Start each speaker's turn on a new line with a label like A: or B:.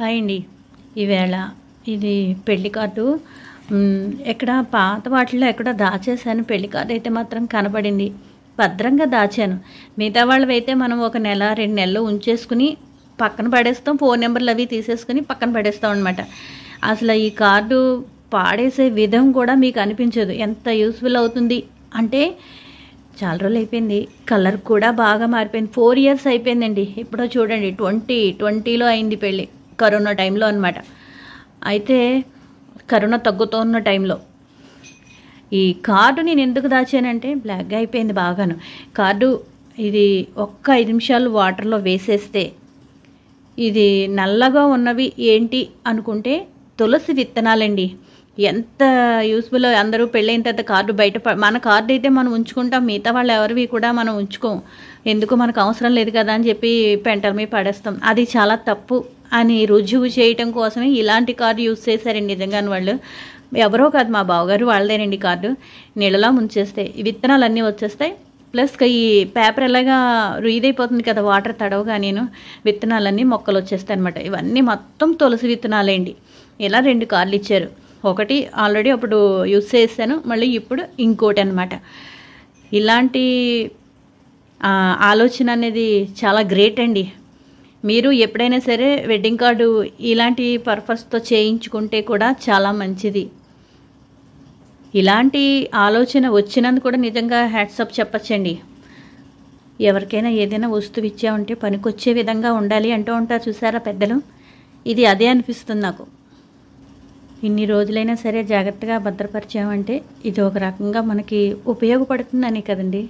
A: Hi అండి. ఈవేళ ఇది పెళ్లి కార్డు. ఎక్కడ పాత వాటిల్లో ఎక్కడో దాచేసాను. పెళ్లి కార్డు అయితే మాత్రం కనపడింది. భద్రంగా దాచాను. మిగతా వాళ్ళవైతే మనం ఒక నెల 2 నెలలు ఉంచేసుకుని పక్కన పడేస్తాం. ఫోన్ నెంబర్లు అవి తీసేసుకుని పక్కన పడేస్తాం అనమాట. అసలు ఈ కార్డు పాడేసే విధం కూడా మీకు అనిపించదు. ఎంత యూస్ఫుల్ అవుతుంది అంటే చాలా రోజులు అయిపోయింది. కలర్ కూడా బాగా మారిపోయింది. 4 ఇయర్స్ అయిపోయిందండి. ఎప్పుడో చూడండి 2020లో అయింది పెళ్ళి. కరోనా టైంలో అనమాట. అయితే కరోనా తగ్గుతున్న టైంలో ఈ కార్డు నేను ఎందుకు దాచానంటే బ్లాక్గా అయిపోయింది బాగాను. కార్డు ఇది ఒక్క 5 నిమిషాలు వాటర్లో వేసేస్తే ఇది నల్లగా ఉన్నవి ఏంటి అనుకుంటే తులసి విత్తనాలండి. ఎంత యూస్ఫుల్. అందరూ పెళ్ళైన తర్వాత కార్డు బయట మన కార్డు అయితే మనం ఉంచుకుంటాం. మిగతా వాళ్ళు ఎవరివి కూడా మనం ఉంచుకోం. ఎందుకు మనకు అవసరం లేదు కదా అని చెప్పి పెంటల మీద పడేస్తాం. అది చాలా తప్పు అని రుజువు చేయటం కోసమే ఇలాంటి కార్డు యూజ్ చేశారండి. నిజంగానే వాళ్ళు ఎవరో కాదు, మా బావగారు వాళ్ళదేనండి. కార్డు నీళ్ళలా ముంచేస్తే ఈ విత్తనాలన్నీ వచ్చేస్తాయి. ప్లస్ ఈ పేపర్ ఎలాగా ఇదైపోతుంది కదా వాటర్ తడవగా, నేను విత్తనాలన్నీ మొక్కలు వచ్చేస్తాయి అనమాట. ఇవన్నీ మొత్తం తులసి విత్తనాలేండి. ఇలా 2 కార్డులు ఇచ్చారు. ఒకటి ఆల్రెడీ అప్పుడు యూజ్ చేశాను, మళ్ళీ ఇప్పుడు ఇంకోటి అనమాట. ఇలాంటి ఆలోచన అనేది చాలా గ్రేట్ అండి. మీరు ఎప్పుడైనా సరే వెడ్డింగ్ కార్డు ఇలాంటి పర్పస్తో చేయించుకుంటే కూడా చాలా మంచిది. ఇలాంటి ఆలోచన వచ్చినందుకు కూడా నిజంగా హ్యాట్సప్ చెప్పచ్చండి. ఎవరికైనా ఏదైనా వస్తువు ఇచ్చామంటే పనికొచ్చే విధంగా ఉండాలి అంటూ ఉంటారు చూసారా పెద్దలు. ఇది అదే అనిపిస్తుంది నాకు. ఇన్ని రోజులైనా సరే జాగ్రత్తగా భద్రపరిచామంటే ఇది ఒక రకంగా మనకి ఉపయోగపడుతుందని కదండి.